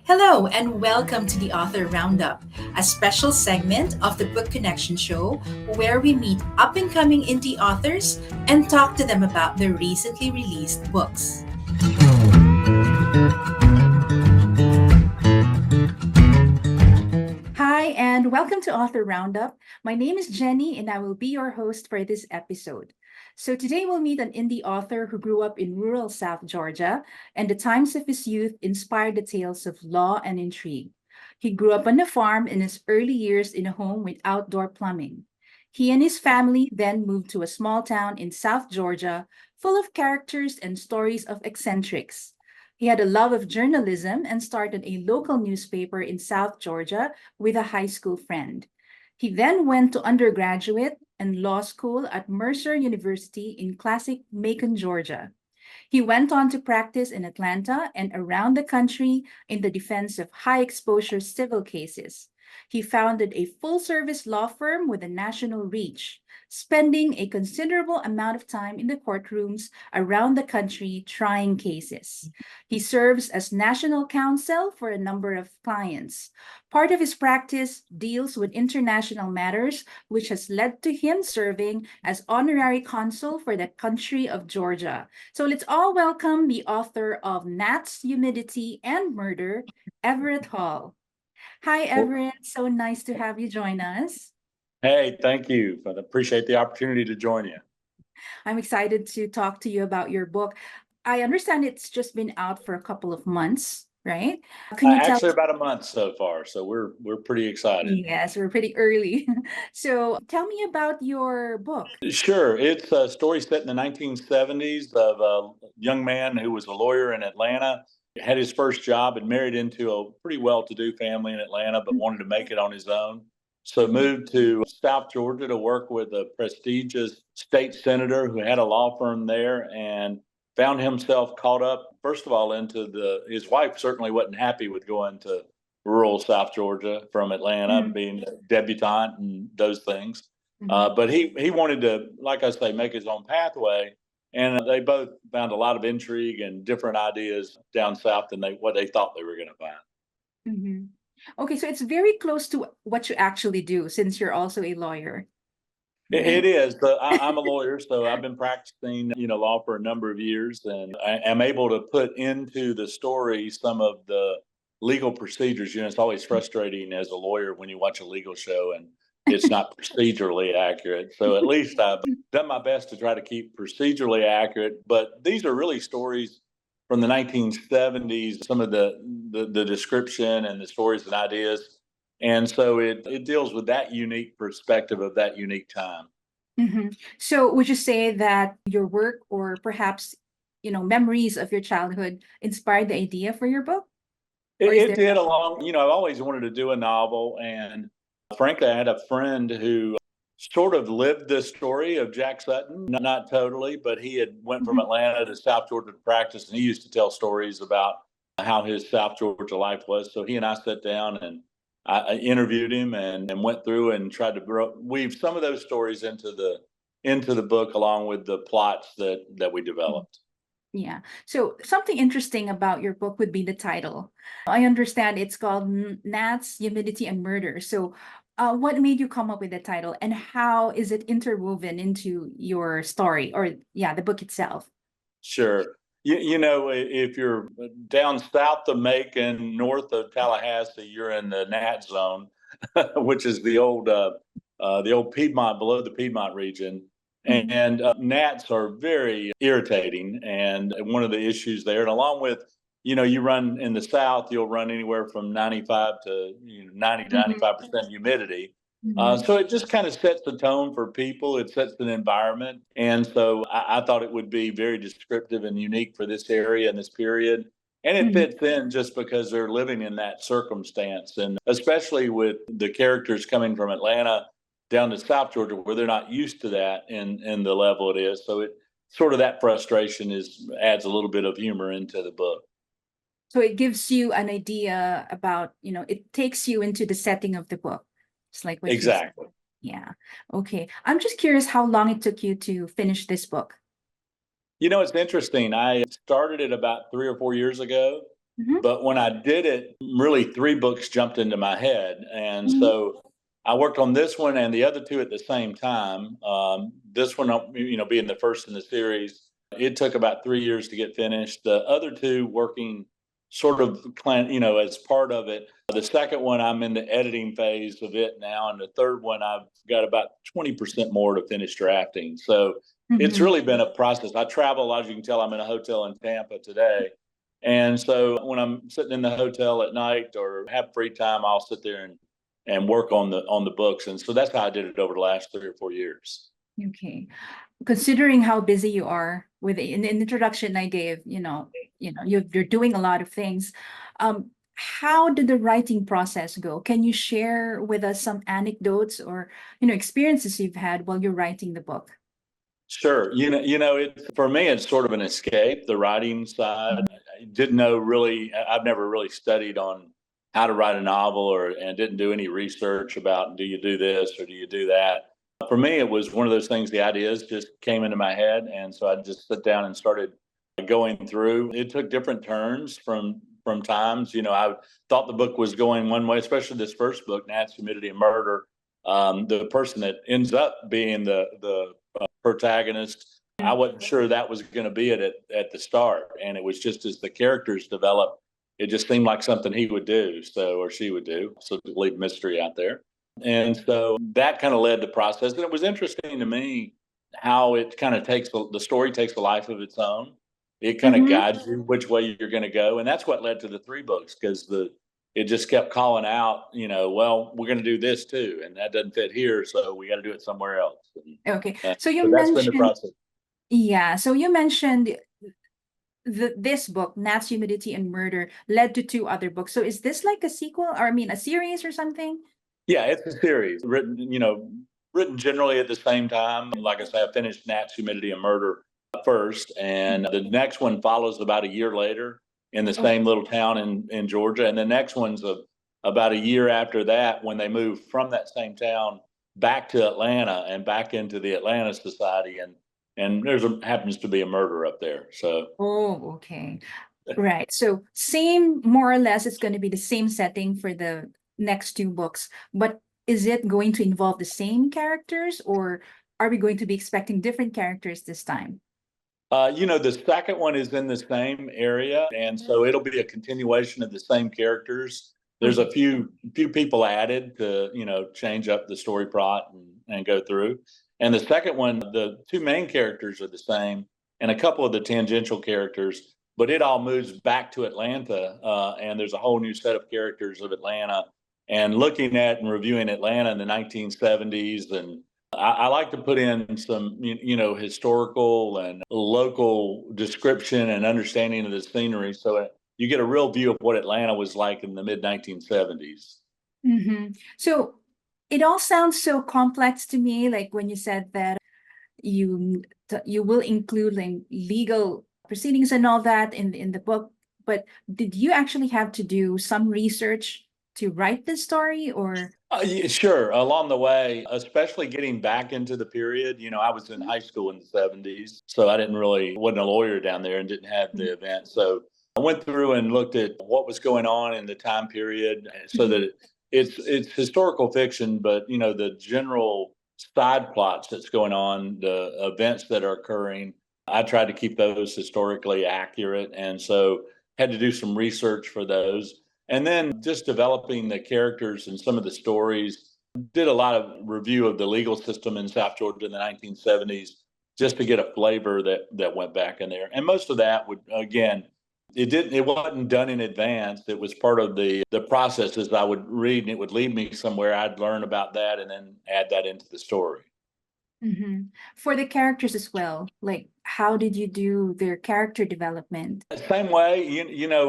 Hello, and welcome to the Author Roundup, a special segment of the Book Connection Show where we meet up and coming indie authors and talk to them about their recently released books. Hi, and welcome to Author Roundup. My name is Jenny, and I will be your host for this episode. So, today we'll meet an indie author who grew up in rural South Georgia, and the times of his youth inspired the tales of law and intrigue. He grew up on a farm in his early years in a home with outdoor plumbing. He and his family then moved to a small town in South Georgia, full of characters and stories of eccentrics. He had a love of journalism and started a local newspaper in South Georgia with a high school friend. He then went to undergraduate and law school at Mercer University in classic Macon, Georgia. He went on to practice in Atlanta and around the country in the defense of high exposure civil cases. He founded a full service law firm with a national reach, spending a considerable amount of time in the courtrooms around the country trying cases. He serves as national counsel for a number of clients. Part of his practice deals with international matters, which has led to him serving as honorary consul for the country of Georgia. So let's all welcome the author of Gnats, Humidity, and Murder, Everette Hall. Hi, Well, Everett. So nice to have you join us. hey, thank you. I appreciate the opportunity to join you. I'm excited to talk to you about your book. I understand it's just been out for a couple of months, right? Can you tell Actually, us? about a month so far, so we're pretty excited. Yes, we're pretty early. So tell me about your book. Sure, it's a story set in the 1970s of a young man who was a lawyer in Atlanta, had his first job and married into a pretty well-to-do family in Atlanta, but wanted to make it on his own. So Mhm. moved to South Georgia to work with a prestigious state senator who had a law firm there and found himself caught up, first of all, into his wife certainly wasn't happy with going to rural South Georgia from Atlanta, Mhm. being a debutante and those things. Mhm. But he wanted to, like I say, make his own pathway. And they both found a lot of intrigue and different ideas down south than what they thought they were going to find. Mhm. Okay, so it's very close to what you actually do since you're also a lawyer, It right? is. I'm a lawyer, so I've been practicing, law for a number of years, and I am able to put into the story some of the legal procedures. It's always frustrating as a lawyer when you watch a legal show and it's not procedurally accurate. So at least I've done my best to try to keep procedurally accurate. But these are really stories from the 1970s. Some of the description and the stories and ideas, and so it deals with that unique perspective of that unique time. So would you say that your work or perhaps, memories of your childhood inspired the idea for your book? Or is It there did along, I've always wanted to do a novel. And frankly, I had a friend who sort of lived this story of Jack Sutton, not totally, but he had went from Mhm. Atlanta to South Georgia to practice. And he used to tell stories about how his South Georgia life was. So he and I sat down and I interviewed him and went through and tried to weave some of those stories into the book along with the plots that we developed. Yeah. So something interesting about your book would be the title. I understand it's called Gnats, Humidity, and Murder. So what made you come up with the title and how is it interwoven into your story or, yeah, the book itself? Sure. If you're down south of Macon, north of Tallahassee, you're in the Nat zone, which is the old Piedmont, below the Piedmont region. Mhm. And gnats are very irritating, and one of the issues there. And along with, you run in the south, you'll run anywhere from 95 to 90 to Mhm. 95% humidity. Mhm. So it just kind of sets the tone for people. It sets an environment. And so I thought it would be very descriptive and unique for this area and this period. And it Mhm. fits in just because they're living in that circumstance. And especially with the characters coming from Atlanta down to South Georgia, where they're not used to that in the level it is. So it sort of that frustration adds a little bit of humor into the book. So it gives you an idea about, it takes you into the setting of the book. It's like what you said. Exactly. Yeah. Okay. I'm just curious how long it took you to finish this book. It's interesting. I started it about 3 or 4 years ago. Mhm. But when I did it, really three books jumped into my head. And Mhm. so I worked on this one and the other two at the same time. This one, being the first in the series, it took about 3 years to get finished. The other two working sort of, as part of it. The second one, I'm in the editing phase of it now. And the third one, I've got about 20% more to finish drafting. So it's Mhm. really been a process. I travel a lot. As you can tell, I'm in a hotel in Tampa today. And so when I'm sitting in the hotel at night or have free time, I'll sit there and work on the books. And so that's how I did it over the last 3 or 4 years. Okay. Considering how busy you are with in the introduction I gave, you're doing a lot of things. How did the writing process go? Can you share with us some anecdotes or, experiences you've had while you're writing the book? Sure. For me, it's sort of an escape, the writing side. Mhm. I didn't know really, I've never really studied on how to write a novel and didn't do any research about do you do this or do you do that. For me, it was one of those things, the ideas just came into my head. And so I just sit down and started going through. It took different turns from times. I thought the book was going one way, especially this first book, Gnats, Humidity, and Murder. The person that ends up being the protagonist. I wasn't sure that was going to be it at the start. And it was just as the characters developed, it just seemed like something he would do, or she would do. So to leave mystery out there. And so that kind of led the process. And it was interesting to me how it kind of takes the story takes a life of its own. It kind of Mhm. guides you which way you're going to go. And that's what led to the three books because it just kept calling out, well, we're going to do this too. And that doesn't fit here. So we got to do it somewhere else. Okay. Uh, So so you that's been the mentioned, process. yeah, so you mentioned this book, Gnats, Humidity, and Murder, led to two other books. So is this like a sequel, or I mean, a series or something? Yeah, it's a series written generally at the same time. Like I say, I finished Nats, Humidity, and Murder first, and the next one follows about a year later in the Oh, same little town in Georgia, and the next one's about a year after that when they move from that same town back to Atlanta and back into the Atlanta Society, and happens to be a murder up there. So okay. Right. So same, more or less, it's going to be the same setting for the next two books, but is it going to involve the same characters, or are we going to be expecting different characters this time? the second one is in the same area, and so it'll be a continuation of the same characters. There's a Okay. few people added to change up the story plot and go through. And the second one, the two main characters are the same, and a couple of the tangential characters, but it all moves back to Atlanta, and there's a whole new set of characters of Atlanta. And looking at and reviewing Atlanta in the 1970s and I like to put in some, historical and local description and understanding of the scenery, so you get a real view of what Atlanta was like in the mid 1970s. So it all sounds so complex to me, like when you said that you you will include like legal proceedings and all that in the book, but did you actually have to do some research to write this story, or? Yeah, sure. Along the way, especially getting back into the period, I was in high school in the 70s, so I wasn't a lawyer down there and didn't have the event. So I went through and looked at what was going on in the time period so that it's historical fiction, but the general side plots that's going on, the events that are occurring, I tried to keep those historically accurate. And so had to do some research for those. And then just developing the characters and some of the stories. Did a lot of review of the legal system in South Georgia in the 1970s just to get a flavor that went back in there. And most of that would again, it wasn't done in advance. It was part of the processes I would read and it would lead me somewhere. I'd learn about that and then add that into the story. For the characters as well, like how did you do their character development? Same way,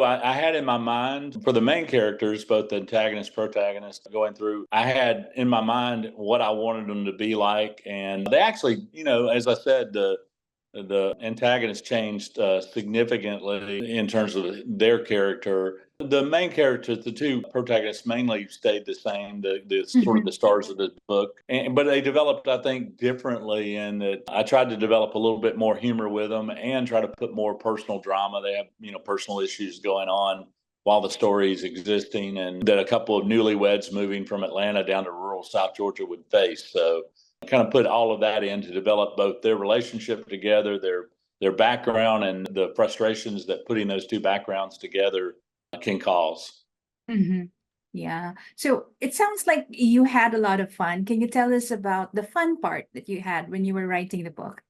I had in my mind for the main characters, both the antagonist, protagonist, going through, I had in my mind what I wanted them to be like. And they actually, as I said, the antagonist changed significantly in terms of their character. The main characters, the two protagonists, mainly stayed the same. The sort of the stars of the book, but they developed, I think, differently. And that I tried to develop a little bit more humor with them and try to put more personal drama. They have personal issues going on while the story is existing, and that a couple of newlyweds moving from Atlanta down to rural South Georgia would face. So I kind of put all of that in to develop both their relationship together, their background, and the frustrations that putting those two backgrounds together can cause. Mm-hmm. Yeah. So it sounds like you had a lot of fun. Can you tell us about the fun part that you had when you were writing the book?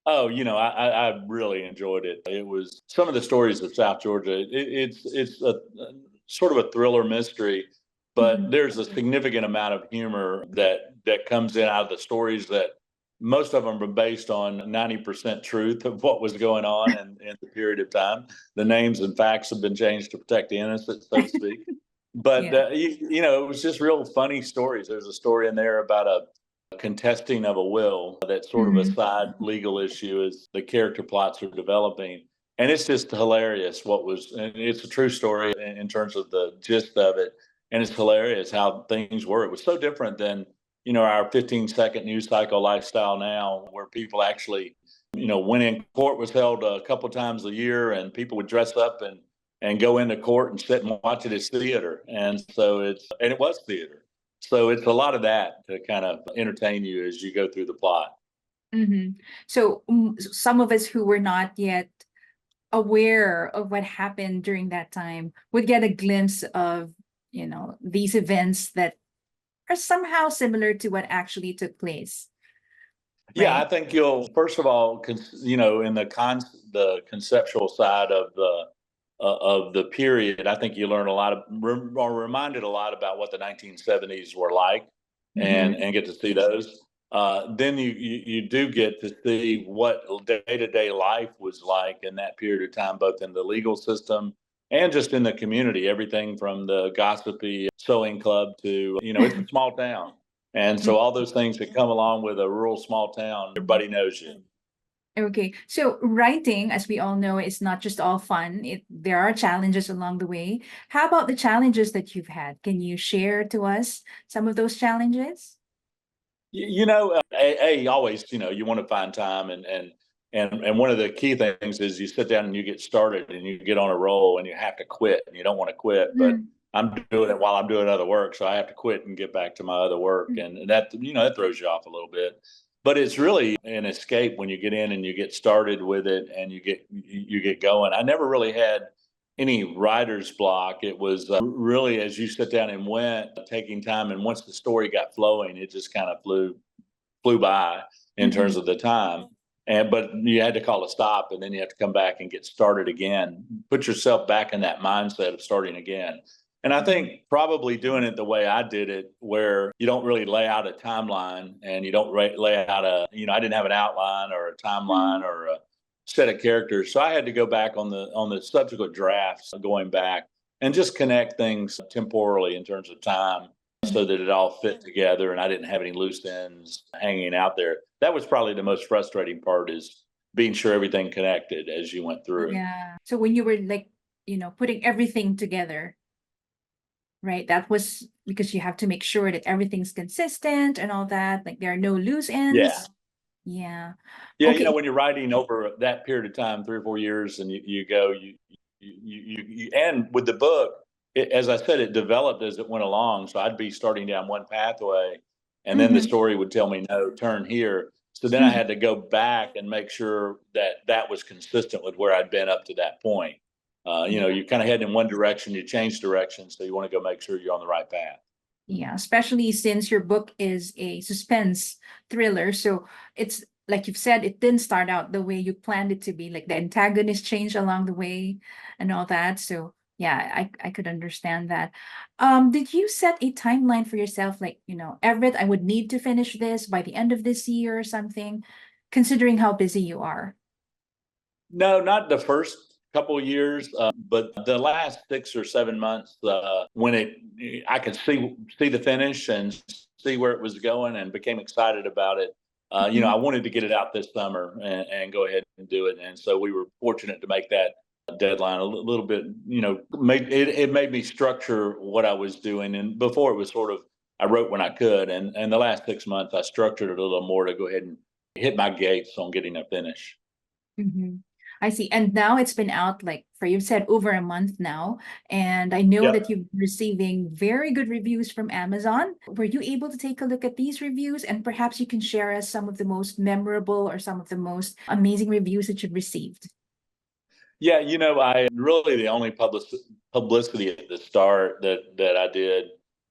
Oh, I really enjoyed it. It was some of the stories of South Georgia. It's a sort of a thriller mystery, but Mhm. there's a significant amount of humor that comes in out of the stories that most of them are based on 90% truth of what was going on in the period of time. The names and facts have been changed to protect the innocent, so to speak. But Yeah. it was just real funny stories. There's a story in there about a contesting of a will that's sort of a Mhm. side legal issue as the character plots are developing. And it's just hilarious and it's a true story in terms of the gist of it. And it's hilarious how things were. It was so different than, our 15-second news cycle lifestyle now, where people actually, when in court was held a couple times a year and people would dress up and go into court and sit and watch it as theater. And it was theater. So it's a lot of that to kind of entertain you as you go through the plot. Mhm. So some of us who were not yet aware of what happened during that time would get a glimpse of, these events that are somehow similar to what actually took place, Yeah, I right? think you'll first of all, in the conceptual side of the period, I think you learn a lot are reminded a lot about what the 1970s were like, and Mhm. get to see those. Then you do get to see what day to day life was like in that period of time, both in the legal system and just in the community. Everything from the gossipy sewing club to it's a small town. And so all those things that come along with a rural small town, everybody knows you. Okay, so writing, as we all know, is not just all fun. There are challenges along the way. How about the challenges that you've had? Can you share to us some of those challenges? Always, you want to find time, and one of the key things is you sit down and you get started and you get on a roll and you have to quit and you don't want to quit, but Mm. I'm doing it while I'm doing other work, so I have to quit and get back to my other work, and that throws you off a little bit. But it's really an escape when you get in and you get started with it and you get going. I never really had any writer's block. It was really as you sit down and went taking time, and once the story got flowing, it just kind of flew by in terms Mhm. of the time. But you had to call a stop, and then you have to come back and get started again. Put yourself back in that mindset of starting again. And I Mhm. think probably doing it the way I did it, where you don't really lay out a timeline and you don't lay out I didn't have an outline or a timeline Mhm. or a set of characters. So I had to go back on the subsequent drafts, going back and just connect things temporally in terms of time so that it all fit together and I didn't have any loose ends hanging out there. That was probably the most frustrating part, is being sure everything connected as you went through. Yeah. So when you were like, putting everything together, right? That was because you have to make sure that everything's consistent and all that. Like there are no loose Yeah. ends. Yeah. Yeah, Okay. when you're writing over that period of time, 3 or 4 years, and and with the book, as I said, it developed as it went along. So I'd be starting down one pathway, and then the Mhm. story would tell me, no, turn here. So then I had to go back and make sure that that was consistent with where I'd been up to that point. Yeah. You kind of head in one direction, you change direction, so you want to go make sure you're on the right path. Yeah, especially since your book is a suspense thriller. So it's like you've said, it didn't start out the way you planned it to be. Like the antagonist changed along the way and all that. So yeah, I could understand that. Did you set a timeline for yourself? Like, Everett, I would need to finish this by the end of this year or something, considering how busy you are. No, not the first couple of years, but the last 6 or 7 months, I could see the finish and see where it was going, and became excited about it. Mhm. I wanted to get it out this summer and go ahead and do it, and so we were fortunate to make that deadline a little bit. It made me structure what I was doing, and before it was sort of I wrote when I could, and the last 6 months I structured it a little more to go ahead and hit my gates on getting a finish. Mhm. I see. And now it's been out like for you've said over a month now. And I know Yep. that you've been receiving very good reviews from Amazon. Were you able to take a look at these reviews? And perhaps you can share us some of the most memorable or some of the most amazing reviews that you've received. Yeah, I really the only publicity at the start that I did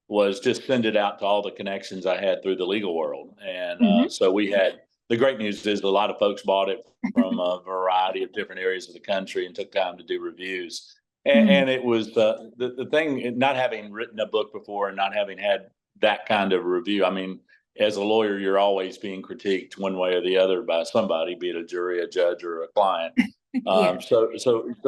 was just send it out to all the connections I had through the legal world, and Mm-hmm. so we had the great news is a lot of folks bought it from a variety of different areas of the country and took time to do reviews, and it was the thing not having written a book before and not having had that kind of review. I mean, as a lawyer, you're always being critiqued one way or the other by somebody, be it a jury, a judge, or a client. Yeah. So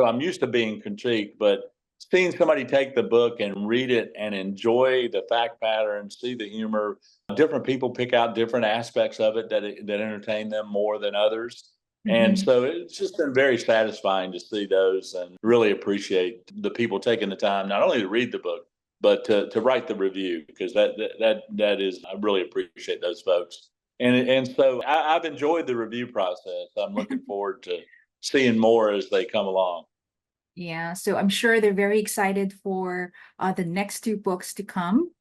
I'm used to being critiqued, but seeing somebody take the book and read it and enjoy the fact pattern, see the humor, different people pick out different aspects of it that entertain them more than others. And Mm-hmm. so it's just been very satisfying to see those and really appreciate the people taking the time not only to read the book, but to write the review because that is I really appreciate those folks. And so I've enjoyed the review process. I'm looking forward to seeing more as they come along. Yeah, so I'm sure they're very excited for the next two books to come.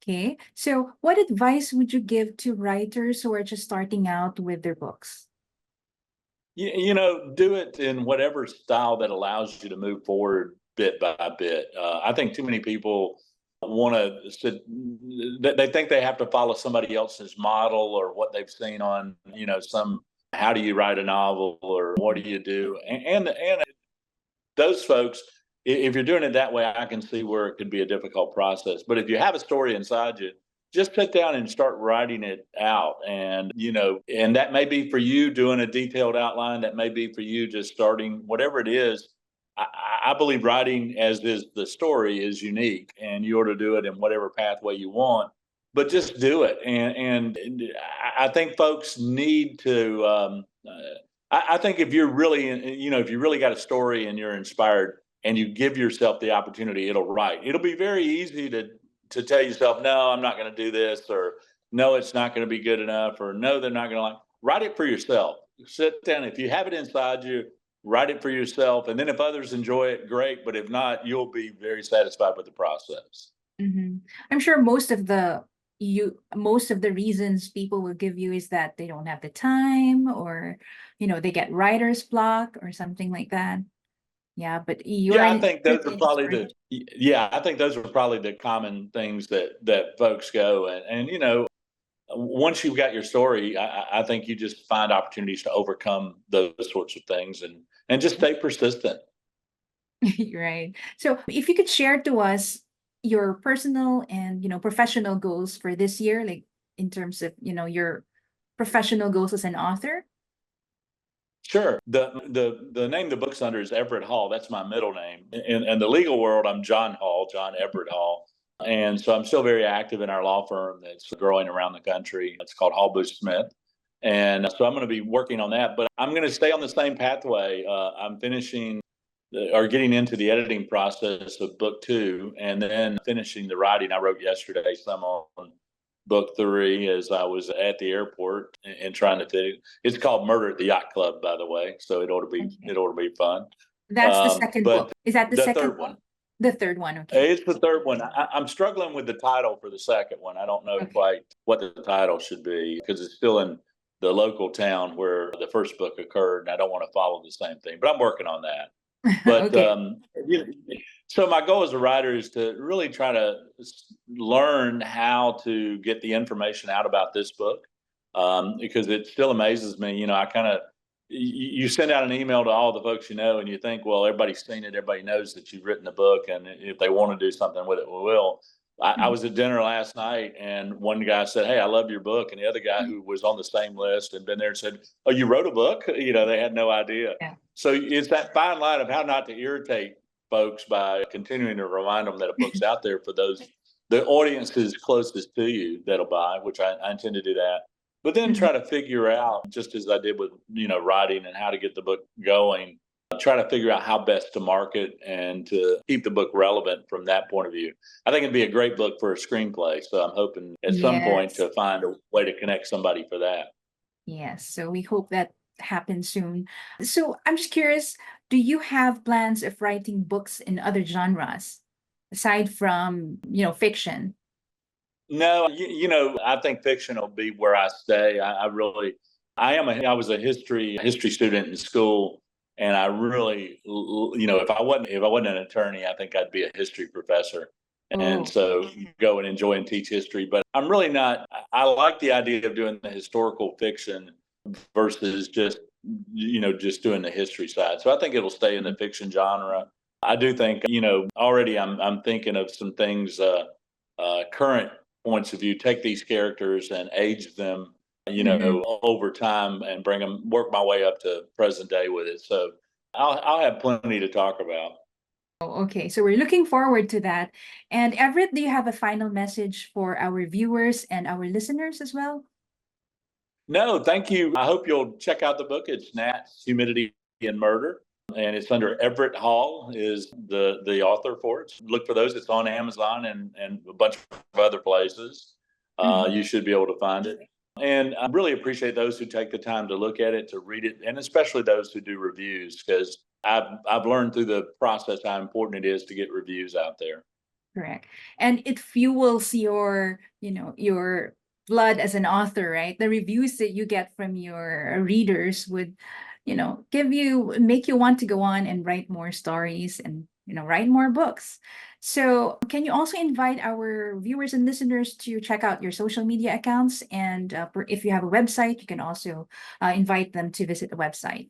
Okay, so what advice would you give to writers who are just starting out with their books? Do it in whatever style that allows you to move forward bit by bit. I think too many people want to, they think they have to follow somebody else's model or what they've seen on, some, how do you write a novel or what do you do? And those folks, if you're doing it that way, I can see where it could be a difficult process. But if you have a story inside you, just sit down and start writing it out. And that may be for you doing a detailed outline. That may be for you just starting, whatever it is. I, I believe writing, as is the story, is unique, and you ought to do it in whatever pathway you want. But just do it, and I think folks need to. I think if you're really, if you really got a story and you're inspired and you give yourself the opportunity, it'll write. It'll be very easy to tell yourself, no, I'm not going to do this, or no, it's not going to be good enough, or no, they're not going to like. Write it for yourself. Sit down. If you have it inside you, write it for yourself. And then if others enjoy it, great. But if not, you'll be very satisfied with the process. Hmm. I'm sure most of the reasons people will give you is that they don't have the time or they get writer's block or something like that. Yeah, but you're Yeah, I in think those are certainly probably the inspired. yeah, I think those are probably the common things that folks go and once you've got your story, I think you just find opportunities to overcome those sorts of things and just stay persistent. Right. So if you could share to us your personal and professional goals for this year, like in terms of your professional goals as an author. Sure. The name the book's under is Everette Hall. That's my middle name. In the legal world, I'm John Hall, John Everette Hall. And so I'm still very active in our law firm that's growing around the country. It's called Hall Bush Smith. And so I'm going to be working on that, but I'm going to stay on the same pathway. I'm finishing or getting into the editing process of book two and then finishing the writing I wrote yesterday, some on book three as I was at the airport and trying to do. It's called Murder at the Yacht Club, by the way, so Okay. it ought to be fun. That's the second But book. Is that the the second third book? one, The third one, okay. it's the third one. I'm struggling with the title for the second one. I don't know Okay. quite what the title should be because it's still in the local town where the first book occurred, and I don't want to follow the same thing. But I'm working on that. But Okay. so my goal as a writer is to really try to learn how to get the information out about this book because it still amazes me. I kind of you send out an email to all the folks and you think, well, everybody's seen it, everybody knows that you've written a book, and if they want to do something with it, we will. I Mhm. was at dinner last night, and one guy said, "Hey, I love your book," and the other guy who was on the same list and been there said, "Oh, you wrote a book?" They had no idea. Yeah. So it's that fine line of how not to irritate folks by continuing to remind them that a book's out there for the audiences closest to you that'll buy, which I intend to do that. But then Mhm. try to figure out, just as I did with writing and how to get the book going, try to figure out how best to market and to keep the book relevant from that point of view. I think it'd be a great book for a screenplay. So I'm hoping at some point Yes. to find a way to connect somebody for that. Yes. So we hope that happen soon. So I'm just curious, do you have plans of writing books in other genres aside from, fiction? No, I think fiction will be where I stay. I was a history student in school, and I really, if I wasn't an attorney, I think I'd be a history professor. And Oh. so go and enjoy and teach history. But I'm really not. I like the idea of doing the historical fiction versus just doing the history side. So I think it'll stay in the fiction genre. I do think, already I'm thinking of some things, current points of view, take these characters and age them, Mhm. over time and work my way up to present day with it. So I'll have plenty to talk about. Oh, okay, so we're looking forward to that. And Everett, do you have a final message for our viewers and our listeners as well? No, thank you. I hope you'll check out the book. It's Gnats, Humidity, and Murder. And it's under Everette Hall is the author for it. Look for those. It's on Amazon and a bunch of other places. Mhm. You should be able to find it. And I really appreciate those who take the time to look at it, to read it, and especially those who do reviews, because I've learned through the process how important it is to get reviews out there. Correct. And it fuels your blood as an author, right? The reviews that you get from your readers would, make you want to go on and write more stories and, write more books. So, can you also invite our viewers and listeners to check out your social media accounts? And if you have a website, you can also invite them to visit the website.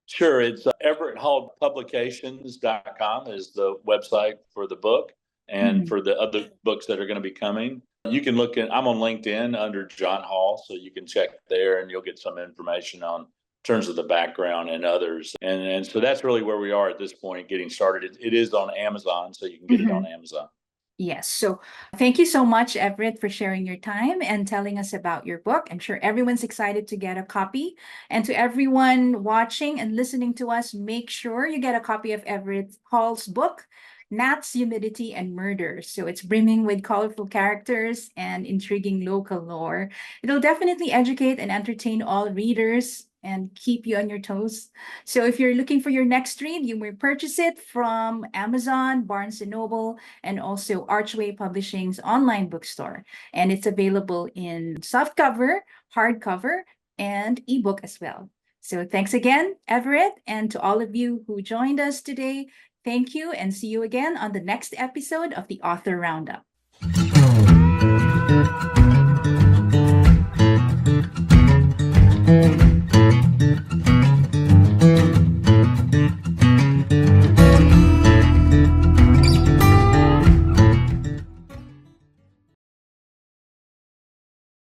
Sure. It's EverettHallPublications.com is the website for the book and Mhm. for the other books that are going to be coming. You can I'm on LinkedIn under John Hall, so you can check there and you'll get some information on terms of the background and others. And so that's really where we are at this point, getting started. It is on Amazon, so you can get it on Mhm. Amazon. Yes. So thank you so much, Everett, for sharing your time and telling us about your book. I'm sure everyone's excited to get a copy. And to everyone watching and listening to us, make sure you get a copy of Everett Hall's book, Gnats, Humidity, and Murder. So it's brimming with colorful characters and intriguing local lore. It'll definitely educate and entertain all readers and keep you on your toes. So if you're looking for your next read, you may purchase it from Amazon, Barnes& and Noble, and also Archway Publishing's online bookstore. And it's available in softcover, hardcover, and ebook as well. So thanks again, Everett, and to all of you who joined us today. Thank you, and see you again on the next episode of the Author Roundup.